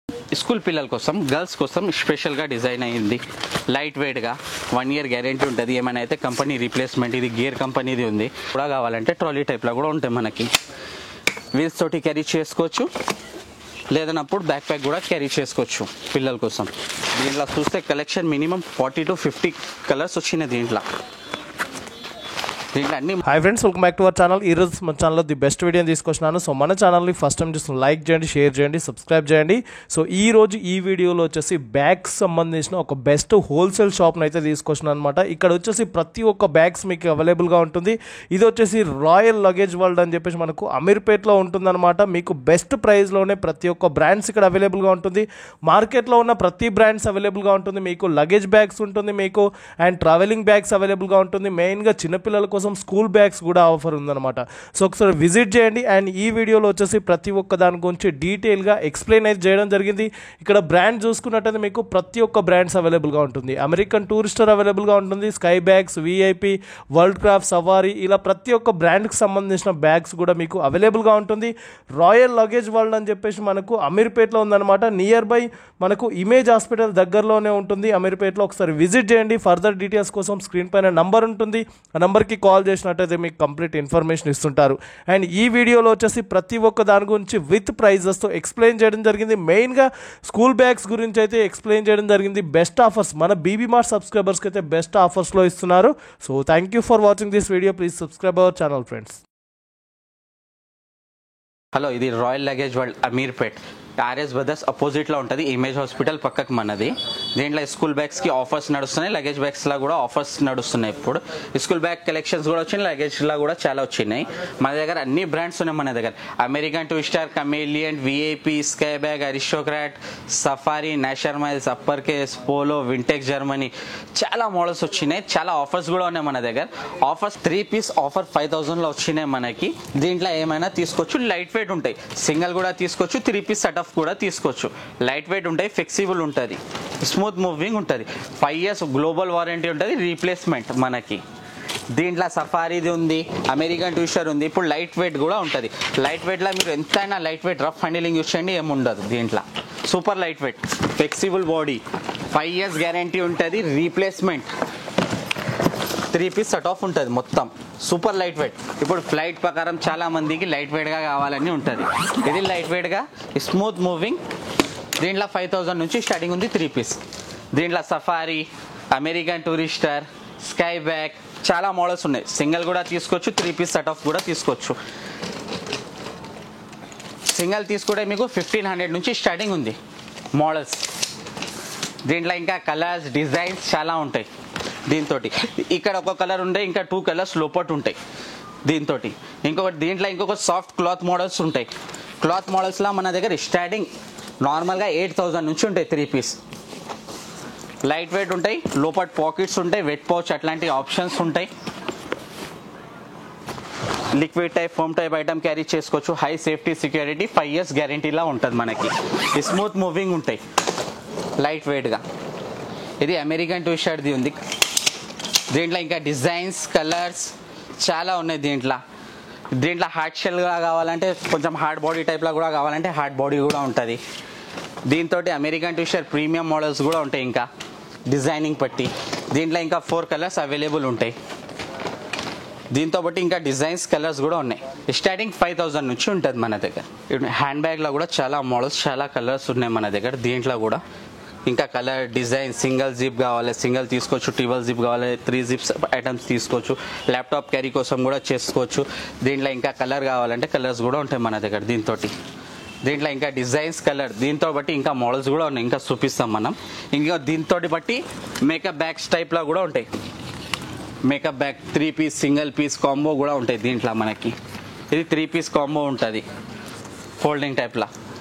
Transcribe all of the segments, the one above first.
School పిల్లల కోసం girls కోసం స్పెషల్గా డిజైన్ అయ్యింది. లైట్ వెయిట్గా 1 year గ్యారెంటీ ఉంటుంది. ఏమైనా అయితే కంపెనీ రీప్లేస్మెంట్, ఇది గేర్ కంపెనీది ఉంది. కూడా కావాలంటే ట్రాలీ టైప్లో కూడా ఉంటాయి మనకి. వీల్స్ తోటి క్యారీ చేసుకోవచ్చు, లేదన్నప్పుడు బ్యాక్ ప్యాక్ కూడా క్యారీ చేసుకోవచ్చు పిల్లల కోసం. దీంట్లో చూస్తే కలెక్షన్ మినిమం 40 to 50 కలర్స్ వచ్చినాయి దీంట్లో. Hi friends, welcome back to our channel. ఈ రోజు మన ఛానల్లో ది బెస్ట్ వీడియోని తీసుకొచ్చినాను. సో మన ఛానల్ని ఫస్ట్ టైం చూస్తున్న లైక్ చేయండి, షేర్ చేయండి, సబ్స్క్రైబ్ చేయండి. సో ఈ రోజు ఈ వీడియోలో వచ్చేసి బ్యాగ్స్ సంబంధించిన ఒక బెస్ట్ హోల్సేల్ షాప్ని అయితే తీసుకొచ్చినాను అనమాట. ఇక్కడ వచ్చేసి ప్రతి ఒక్క బ్యాగ్స్ మీకు అవైలబుల్గా ఉంటుంది. ఇది వచ్చేసి రాయల్ లగేజ్ వరల్డ్ అని చెప్పేసి మనకు అమీర్పేట్లో ఉంటుందన్నమాట. మీకు బెస్ట్ ప్రైస్లోనే ప్రతి ఒక్క బ్రాండ్స్ ఇక్కడ అవైలబుల్గా ఉంటుంది. మార్కెట్లో ఉన్న ప్రతి బ్రాండ్స్ అవైలబుల్గా ఉంటుంది. మీకు లగేజ్ బ్యాగ్స్ ఉంటుంది మీకు, అండ్ ట్రావెలింగ్ బ్యాగ్స్ అవైలబుల్గా ఉంటుంది. మెయిన్గా చిన్నపిల్లల కోసం స్కూల్ బ్యాగ్స్ కూడా ఆఫర్ ఉందన్నమాట. సో ఒకసారి విజిట్ చేయండి. అండ్ ఈ వీడియోలో వచ్చేసి ప్రతి ఒక్క దాని గురించి డీటెయిల్గా ఎక్స్ప్లెయిన్ అయితే చేయడం జరిగింది. ఇక్కడ బ్రాండ్ చూసుకున్నట్టయితే మీకు ప్రతి ఒక్క బ్రాండ్స్ అవైలబుల్గా ఉంటుంది. అమెరికన్ టూరిస్టర్ అవైలబుల్గా ఉంటుంది, Sky bags, VIP, Wildcraft, సవారీ, ఇలా ప్రతి ఒక్క బ్రాండ్కి సంబంధించిన బ్యాగ్స్ కూడా మీకు అవైలబుల్గా ఉంటుంది. రాయల్ లగేజ్ వరల్డ్ అని చెప్పేసి మనకు అమీర్పేట్లో ఉందన్నమాట. నియర్ బై మనకు ఇమేజ్ హాస్పిటల్ దగ్గరలోనే ఉంటుంది అమీర్పేట్లో. ఒకసారి విజిట్ చేయండి. ఫర్దర్ డీటెయిల్స్ కోసం స్క్రీన్ పైన నంబర్ ఉంటుంది, ఆ నంబర్కి కాల్ చేసినట్టయితే మీకు కంప్లీట్ ఇన్ఫర్మేషన్ ఇస్తుంటారు. అండ్ ఈ వీడియోలో వచ్చేసి ప్రతి ఒక్క దాని గురించి విత్ ప్రైజెస్తో ఎక్స్ప్లెయిన్ చేయడం జరిగింది. మెయిన్గా స్కూల్ బ్యాగ్స్ గురించి అయితే ఎక్స్ప్లెయిన్ చేయడం జరిగింది. బెస్ట్ ఆఫర్స్ మన బీబీ మార్ట్ సబ్స్క్రైబర్స్కి అయితే బెస్ట్ ఆఫర్స్లో ఇస్తున్నారు. So thank you for watching this video. Please subscribe our channel friends. Hello, ఇది Royal Luggage World Ameerpet, R S Brothers అపోజిట్లో ఉంటుంది. ఇమేజ్ హాస్పిటల్ పక్కకు మనది. దీంట్లో స్కూల్ బ్యాగ్స్కి ఆఫర్స్ నడుస్తున్నాయి, లగేజ్ బ్యాగ్స్లో కూడా ఆఫర్స్ నడుస్తున్నాయి. ఇప్పుడు స్కూల్ బ్యాగ్ కలెక్షన్స్ కూడా వచ్చినాయి, లగేజ్లో కూడా చాలా వచ్చినాయి. మన దగ్గర అన్ని బ్రాండ్స్ ఉన్నాయి. మన దగ్గర American Tourister, Kamiliant, VIP, Sky Bag, Aristocrat, Safari, National Miles, Upper Case, Polo, Wintex Germany, చాలా మోడల్స్ వచ్చినాయి. చాలా ఆఫర్స్ కూడా ఉన్నాయి మన దగ్గర. ఆఫర్స్ 3 piece ఆఫర్ 5000లో వచ్చినాయి మనకి. దీంట్లో ఏమైనా తీసుకోవచ్చు. లైట్ వెయిట్ ఉంటాయి, సింగిల్ కూడా తీసుకోవచ్చు, 3 piece సెటప్ కూడా తీసుకోవచ్చు. లైట్ వెయిట్ ఉంటాయి, ఫ్లెక్సిబుల్ ఉంటుంది, స్మూత్ మూవింగ్ ఉంటుంది, 5 years గ్లోబల్ వారంటీ ఉంటుంది, రీప్లేస్మెంట్ మనకి. దీంట్లో సఫారీది ఉంది, అమెరికన్ టూరిస్టర్ ఉంది. ఇప్పుడు లైట్ వెయిట్ కూడా ఉంటుంది. లైట్ వెయిట్లో మీరు ఎంతైనా light weight rough handling use చేయండి, ఏముండదు దీంట్లో. Super light weight, flexible body, 5 years guarantee ఉంటుంది, రీప్లేస్మెంట్, 3 piece సెట్ ఆఫ్ ఉంటుంది మొత్తం. Super light weight. ఇప్పుడు ఫ్లైట్ ప్రకారం చాలా మందికి లైట్ వెయిట్గా కావాలని ఉంటుంది. ఇది లైట్ వెయిట్గా స్మూత్ మూవింగ్. దీంట్లో 5000 నుంచి స్టార్టింగ్ ఉంది, 3 piece. దీంట్లో safari, American Tourister, sky bag, చాలా మోడల్స్ ఉన్నాయి. సింగిల్ కూడా తీసుకోవచ్చు, 3 piece సెట్ ఆఫ్ కూడా తీసుకోవచ్చు. సింగిల్ తీసుకుంటే మీకు 1500 నుంచి స్టార్టింగ్ ఉంది మోడల్స్. దీంట్లో ఇంకా కలర్స్, డిజైన్స్ చాలా ఉంటాయి. దీంతో ఇక్కడ ఒక కలర్ ఉంటాయి, ఇంకా 2 colors లోపట్ ఉంటాయి దీంతో. దీంట్లో ఇంకొక సాఫ్ట్ క్లాత్ మోడల్స్ ఉంటాయి. క్లాత్ మోడల్స్లో మన దగ్గర స్టార్టింగ్ నార్మల్గా 8000 నుంచి ఉంటాయి, 3 piece. లైట్ వెయిట్ ఉంటాయి, లోపట్ పాకెట్స్ ఉంటాయి, వెట్ పౌచ్ అట్లాంటి ఆప్షన్స్ ఉంటాయి. Liquid type, foam type item carry చేసుకోవచ్చు. హై సేఫ్టీ, సెక్యూరిటీ, 5 years గ్యారంటీలా ఉంటుంది మనకి. స్మూత్ మూవింగ్ ఉంటాయి, లైట్ వెయిట్గా. ఇది అమెరికన్ టూరిస్టర్ది ఉంది. దీంట్లో ఇంకా డిజైన్స్, కలర్స్ చాలా ఉన్నాయి దీంట్లో హార్డ్ షెల్గా కావాలంటే, కొంచెం హార్డ్ బాడీ టైప్లో కూడా కావాలంటే హార్డ్ బాడీ కూడా ఉంటుంది. దీంతో అమెరికన్ టూరిస్టర్ ప్రీమియం మోడల్స్ కూడా ఉంటాయి, ఇంకా డిజైనింగ్ పట్టి. దీంట్లో ఇంకా 4 colors అవైలబుల్ ఉంటాయి. దీంతో బట్టి ఇంకా డిజైన్స్, కలర్స్ కూడా ఉన్నాయి. స్టార్టింగ్ 5000 నుంచి ఉంటుంది మన దగ్గర. హ్యాండ్ బ్యాగ్లో కూడా చాలా మోడల్స్, చాలా కలర్స్ ఉన్నాయి మన దగ్గర. దీంట్లో కూడా ఇంకా కలర్, డిజైన్, సింగిల్ జిప్ కావాలి సింగిల్ తీసుకోవచ్చు, ట్రిబుల్ జిప్ కావాలి 3 zips ఐటమ్స్ తీసుకోవచ్చు. ల్యాప్టాప్ క్యారీ కోసం కూడా చేసుకోవచ్చు. దీంట్లో ఇంకా కలర్ కావాలంటే కలర్స్ కూడా ఉంటాయి మన దగ్గర. దీంట్లో ఇంకా డిజైన్స్, కలర్, దీంతో బట్టి ఇంకా మోడల్స్ కూడా ఉన్నాయి, ఇంకా చూపిస్తాం మనం. ఇంకా దీంతో బట్టి మేకప్ బ్యాగ్స్ టైప్లో కూడా ఉంటాయి. Makeup bag 3 piece, single piece combo కూడా ఉంటాయి దీంట్లో మనకి. ఇది 3 piece కాంబో ఉంటుంది, ఫోల్డింగ్ టైప్లో.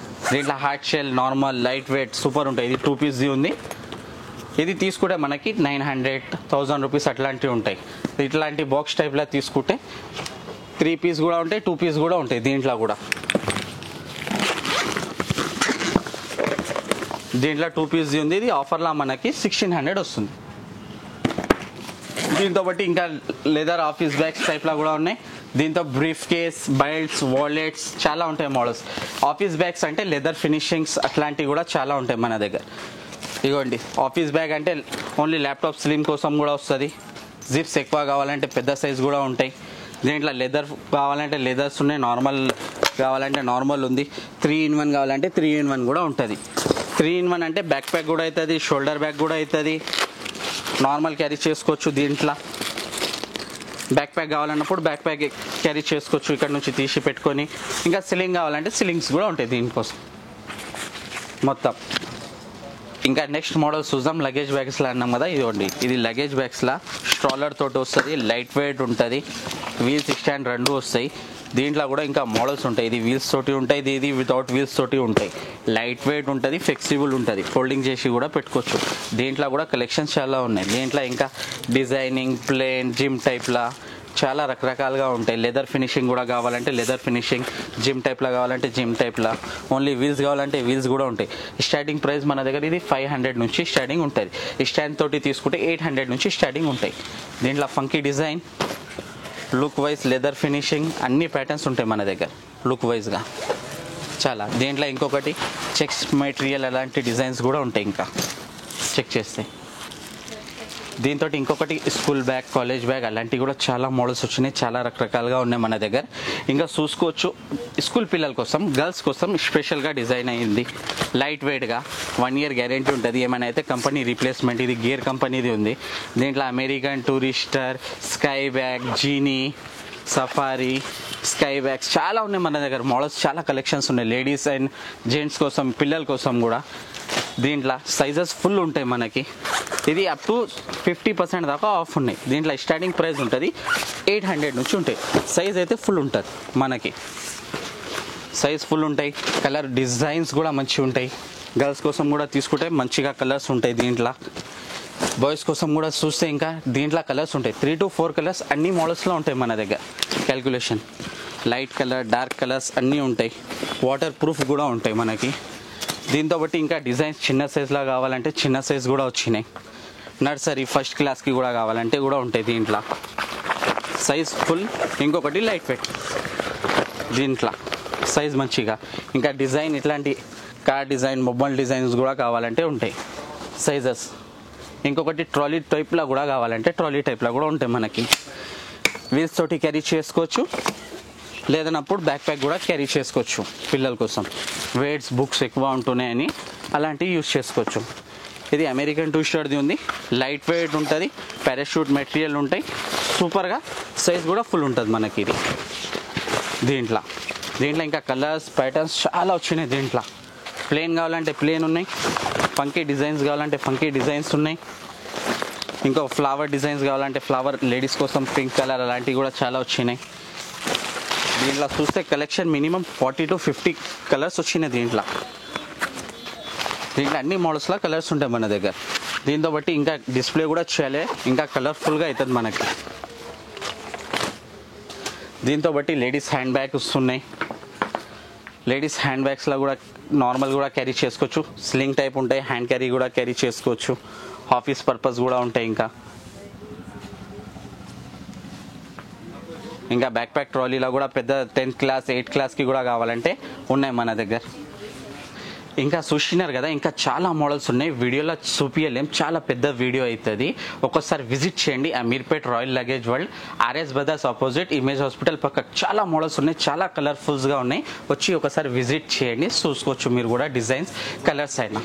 దీంట్లో hard shell, normal, light weight, super ఉంటాయి. ఇది 2 piece ఉంది. ఇది తీసుకుంటే మనకి 900-1000 rupees అట్లాంటివి ఉంటాయి. ఇట్లాంటి బాక్స్ టైప్లో తీసుకుంటే 3 piece కూడా ఉంటాయి, 2 piece కూడా ఉంటాయి. దీంట్లో 2 piece ఉంది. ఇది ఆఫర్లో మనకి 1600 వస్తుంది. దీంతో బట్టి ఇంకా లెదర్ ఆఫీస్ బ్యాగ్స్ టైప్లో కూడా ఉన్నాయి. దీంతో బ్రీఫ్ కేస్, బెల్ట్స్, వాలెట్స్ చాలా ఉంటాయి మోడల్స్. ఆఫీస్ బ్యాగ్స్ అంటే లెదర్ ఫినిషింగ్స్ అట్లాంటివి కూడా చాలా ఉంటాయి మన దగ్గర. ఇదిగోండి ఆఫీస్ బ్యాగ్ అంటే ఓన్లీ ల్యాప్టాప్ స్లిమ్ కోసం కూడా వస్తుంది. జిప్స్ ఎక్కువ కావాలంటే పెద్ద సైజ్ కూడా ఉంటాయి. దీంట్లో లెదర్ కావాలంటే లెదర్స్ ఉన్నాయి, నార్మల్ కావాలంటే నార్మల్ ఉంది, 3-in-1 కావాలంటే 3-in-1 కూడా ఉంటుంది. 3-in-1 అంటే బ్యాక్ ప్యాక్ కూడా అవుతుంది, షోల్డర్ బ్యాగ్ కూడా అవుతుంది, నార్మల్ క్యారీ చేసుకోవచ్చు. దీంట్లో బ్యాక్ ప్యాక్ కావాలన్నప్పుడు బ్యాక్ ప్యాక్ క్యారీ చేసుకోవచ్చు, ఇక్కడ నుంచి తీసి పెట్టుకొని. ఇంకా సిలింగ్ కావాలంటే సిలింగ్స్ కూడా ఉంటాయి దీనికోసం మొత్తం. ఇంకా నెక్స్ట్ మోడల్ సుజామ్ లగేజ్ బ్యాగ్స్లా అన్నాం కదా, ఇదిగోండి ఇది లగేజ్ బ్యాగ్స్లా స్ట్రాలర్ తోటి వస్తుంది, లైట్ వెయిట్ ఉంటుంది, వీల్స్ స్టాండ్ 2 వస్తాయి. దీంట్లో కూడా ఇంకా మోడల్స్ ఉంటాయి. ఇది వీల్స్ తోటి ఉంటాయి, ఇది వితౌట్ వీల్స్ తోటి ఉంటాయి. లైట్ వెయిట్ ఉంటుంది, ఫ్లెక్సిబుల్ ఉంటుంది, ఫోల్డింగ్ చేసి కూడా పెట్టుకోవచ్చు. దీంట్లో కూడా కలెక్షన్స్ చాలా ఉన్నాయి. దీంట్లో ఇంకా డిజైనింగ్, ప్లేన్, జిమ్ టైప్లా చాలా రకరకాలుగా ఉంటాయి. లెదర్ ఫినిషింగ్ కూడా కావాలంటే లెదర్ ఫినిషింగ్, జిమ్ టైప్లా కావాలంటే జిమ్ టైప్లా, ఓన్లీ వీల్స్ కావాలంటే వీల్స్ కూడా ఉంటాయి. స్టార్టింగ్ ప్రైస్ మన దగ్గర ఇది 500 నుంచి స్టార్టింగ్ ఉంటుంది. స్టాండ్ తోటి తీసుకుంటే 800 నుంచి స్టార్టింగ్ ఉంటాయి. దీంట్లో funky design, look wise, leather finishing అన్ని ప్యాటర్న్స్ ఉంటాయి మన దగ్గర లుక్ వైజ్గా చాలా. దీంట్లో ఇంకొకటి చెక్స్ మెటీరియల్ అలాంటి డిజైన్స్ కూడా ఉంటాయి. ఇంకా చెక్ చేస్తే దీంతో ఇంకొకటి స్కూల్ బ్యాగ్, కాలేజ్ బ్యాగ్ అలాంటివి కూడా చాలా మోడల్స్ వచ్చినాయి, చాలా రకరకాలుగా ఉన్నాయి మన దగ్గర. ఇంకా చూసుకోవచ్చు స్కూల్ పిల్లల కోసం, గర్ల్స్ కోసం స్పెషల్గా డిజైన్ అయ్యింది. లైట్ వెయిట్గా 1 year గ్యారెంటీ ఉంటుంది. ఏమైనా అయితే కంపెనీ రీప్లేస్మెంట్. ఇది గేర్ కంపెనీది ఉంది. దీంట్లో American Tourister, sky bag, genie, safari, sky bags చాలా ఉన్నాయి మన దగ్గర. మోడల్స్ చాలా కలెక్షన్స్ ఉన్నాయి, లేడీస్ అండ్ జెంట్స్ కోసం, పిల్లల కోసం కూడా. దీంట్లో సైజెస్ ఫుల్ ఉంటాయి మనకి. ఇది అప్ టు 50% దాకా ఆఫ్ ఉన్నాయి. దీంట్లో స్టార్టింగ్ ప్రైస్ ఉంటుంది 800 నుంచి ఉంటాయి. సైజ్ అయితే ఫుల్ ఉంటుంది మనకి, సైజ్ ఫుల్ ఉంటాయి. కలర్ డిజైన్స్ కూడా మంచిగా ఉంటాయి. గర్ల్స్ కోసం కూడా తీసుకుంటే మంచిగా కలర్స్ ఉంటాయి. దీంట్లో బాయ్స్ కోసం కూడా చూస్తే ఇంకా దీంట్లో కలర్స్ ఉంటాయి. 3 to 4 కలర్స్ అన్ని మోడల్స్లో ఉంటాయి మన దగ్గర. Calculation light colour, dark colours అన్నీ ఉంటాయి. వాటర్ ప్రూఫ్ కూడా ఉంటాయి మనకి. దీంతో బట్టి ఇంకా డిజైన్స్ చిన్న సైజులో కావాలంటే చిన్న సైజ్ కూడా వచ్చినాయి. నర్సరీ, ఫస్ట్ క్లాస్కి కూడా కావాలంటే కూడా ఉంటాయి. దీంట్లో సైజ్ ఫుల్. ఇంకొకటి లైట్ వెయిట్, దీంట్లో సైజ్ మంచిగా. ఇంకా డిజైన్ ఇట్లాంటి కార్ డిజైన్, మొబైల్ డిజైన్స్ కూడా కావాలంటే ఉంటాయి సైజెస్. ఇంకొకటి ట్రాలీ టైప్లో కూడా కావాలంటే ట్రాలీ టైప్లో కూడా ఉంటాయి మనకి. వీల్స్ తోటి క్యారీ చేసుకోవచ్చు, లేదన్నప్పుడు బ్యాక్ ప్యాక్ కూడా క్యారీ చేసుకోవచ్చు పిల్లల కోసం. వెయిట్స్, బుక్స్ ఎక్కువ ఉంటున్నాయని అలాంటివి యూజ్ చేసుకోవచ్చు. ఇది అమెరికన్ టూరిస్టర్ది ఉంది, లైట్ వెయిట్ ఉంటుంది, పారాషూట్ మెటీరియల్ ఉంటాయి, సూపర్గా. సైజ్ కూడా ఫుల్ ఉంటుంది మనకి ఇది. దీంట్లో ఇంకా కలర్స్, ప్యాటర్న్స్ చాలా వచ్చినాయి. దీంట్లో ప్లేన్ కావాలంటే ప్లేన్ ఉన్నాయి, ఫంకీ డిజైన్స్ కావాలంటే ఫంకీ డిజైన్స్ ఉన్నాయి. ఇంకా ఫ్లవర్ డిజైన్స్ కావాలంటే ఫ్లవర్, లేడీస్ కోసం పింక్ కలర్ అలాంటివి కూడా చాలా వచ్చినాయి. దీంట్లో చూస్తే కలెక్షన్ మినిమం 40 to 50 కలర్స్ వచ్చినాయి. దీంట్లో అన్ని మోడల్స్లో కలర్స్ ఉంటాయి మన దగ్గర. దీంతో బట్టి ఇంకా డిస్ప్లే కూడా చేయాలి, ఇంకా కలర్ఫుల్గా అవుతుంది మనకి. దీంతో బట్టి లేడీస్ హ్యాండ్ బ్యాగ్స్ ఉన్నాయి. లేడీస్ హ్యాండ్ బ్యాగ్స్లో కూడా నార్మల్ కూడా క్యారీ చేసుకోవచ్చు, స్లింగ్ టైప్ ఉంటాయి, హ్యాండ్ క్యారీ కూడా క్యారీ చేసుకోవచ్చు, ఆఫీస్ పర్పస్ కూడా ఉంటాయి. ఇంకా బ్యాక్ ప్యాక్ ట్రాలీలో కూడా పెద్ద 10th class, 8th classకి కూడా కావాలంటే ఉన్నాయి మన దగ్గర. ఇంకా చూసినారు కదా, ఇంకా చాలా మోడల్స్ ఉన్నాయి. వీడియోలో చూపించలేం, చాలా పెద్ద వీడియో అవుతుంది. ఒక్కసారి విజిట్ చేయండి Ameerpet royal Luggage world, RS brothers opposite, image hospital పక్క. చాలా మోడల్స్ ఉన్నాయి, చాలా కలర్ఫుల్స్గా ఉన్నాయి. వచ్చి ఒకసారి విజిట్ చేయండి, చూసుకోవచ్చు మీరు కూడా డిజైన్స్, కలర్స్ అయినా.